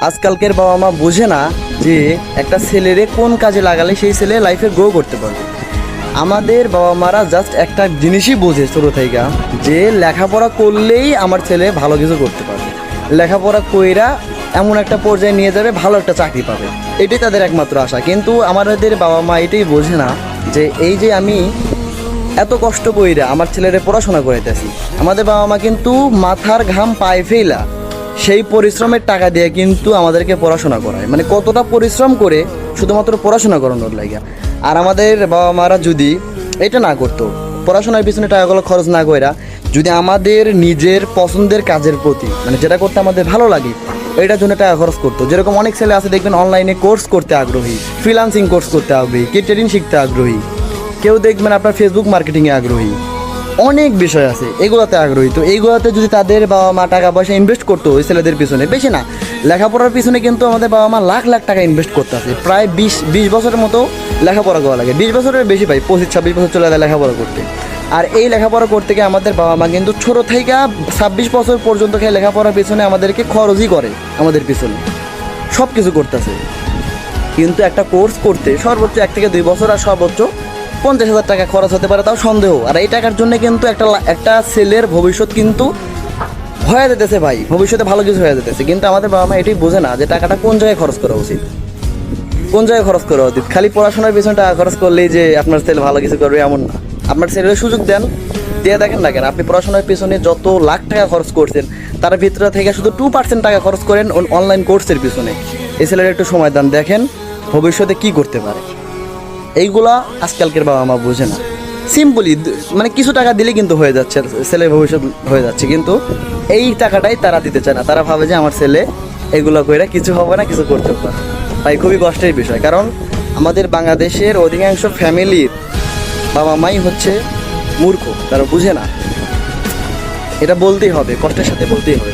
আজকালকের বাবা মা বোঝে না যে একটা ছেলেরে কোন কাজে লাগালে সেই ছেলে লাইফে গ্রো করতে পারবে। আমাদের বাবা মারা জাস্ট একটা জিনিসই বোঝে ছোটো থেকে, যে লেখাপড়া করলেই আমার ছেলে ভালো কিছু করতে পারবে, লেখাপড়া কইরা এমন একটা পর্যায়ে নিয়ে যাবে, ভালো একটা চাকরি পাবে, এটাই তাদের একমাত্র আশা। কিন্তু আমাদের বাবা মা এটাই বোঝে না যে এই যে আমি এত কষ্ট কইরা আমার ছেলেরে পড়াশোনা করাইতেছি, আমাদের বাবা মা কিন্তু মাথার ঘাম পায়ে ফেলা সেই পরিশ্রমের টাকা দিয়ে কিন্তু আমাদেরকে পড়াশোনা করায়, মানে কতটা পরিশ্রম করে শুধুমাত্র পড়াশোনা করানোর লাগে। আর আমাদের বাবা মারা যদি এটা না করতো, পড়াশোনার পিছনে টাকাগুলো খরচ না কইরা যদি আমাদের নিজের পছন্দের কাজের প্রতি, মানে যেটা করতে আমাদের ভালো লাগে এটার জন্য টাকা খরচ করতো। যেরকম অনেক ছেলে আছে দেখবেন অনলাইনে কোর্স করতে আগ্রহী, ফ্রিল্যান্সিং কোর্স করতে আগ্রহী, কেটারিং শিখতে আগ্রহী, কেউ দেখবেন আপনার ফেসবুক মার্কেটিংয়ে আগ্রহী, অনেক বিষয় আছে এগুলোতে আগ্রহী। তো এইগুলোতে যদি তাদের বাবা মা টাকা পয়সা ইনভেস্ট করতো ওই ছেলেদের পিছনে, বেশি না লেখাপড়ার পিছনে কিন্তু আমাদের বাবা মা লাখ লাখ টাকা ইনভেস্ট করতে আছে, প্রায় 20 বছরের মতো লেখাপড়া করা লাগে, 20 বছরের বেশি পাই, 25-26 বছর চলে যায় লেখাপড়া করতে। আর এই লেখাপড়া করতে গিয়ে আমাদের বাবা মা কিন্তু ছোটো থেকে 26 বছর পর্যন্ত খেয়ে লেখাপড়ার পিছনে আমাদেরকে খরচই করে, আমাদের পিছনে সব কিছু করতেছে। কিন্তু একটা কোর্স করতে সর্বোচ্চ 1 থেকে 2 বছর আর সর্বোচ্চ 50,000 টাকা খরচ হতে পারে, তাও সন্দেহ। আর এই টাকার জন্য কিন্তু একটা ছেলের ভবিষ্যৎ কিন্তু হয়ে যেতেছে ভাই, ভবিষ্যতে ভালো কিছু হয়ে যেতেছে। কিন্তু আমাদের বাবা মা এটাই বোঝে না যে টাকাটা কোন জায়গায় খরচ করা উচিত, কোন জায়গায় খরচ করা উচিত। খালি পড়াশোনার পিছনে টাকা খরচ করলেই যে আপনার ছেলে ভালো কিছু করবে এমন না। আপনার ছেলের সুযোগ দেন, দিয়ে দেখেন না কেন আপনি পড়াশোনার পিছনে যত লাখ টাকা খরচ করছেন তার ভিতরে থেকে শুধু 2% টাকা খরচ করেন অনলাইন কোর্সের পিছনে। এই ছেলের একটু সময় দেন, দেখেন ভবিষ্যতে কি করতে পারে। এইগুলা আজকালকের বাবা মা বোঝে না। সিম্পলি মানে কিছু টাকা দিলে কিন্তু হয়ে যাচ্ছে, ছেলের ভবিষ্যৎ হয়ে যাচ্ছে, কিন্তু এই টাকাটাই তারা দিতে চায় না। তারা ভাবে যে আমার ছেলে এগুলো কইরা কিছু হবে না, কিছু করতে পারে। তাই খুবই কষ্টের বিষয়, কারণ আমাদের বাংলাদেশের অধিকাংশ ফ্যামিলির বাবা মাই হচ্ছে মূর্খ, তারা বুঝে না। এটা বলতেই হবে, কষ্টের সাথে বলতেই হবে।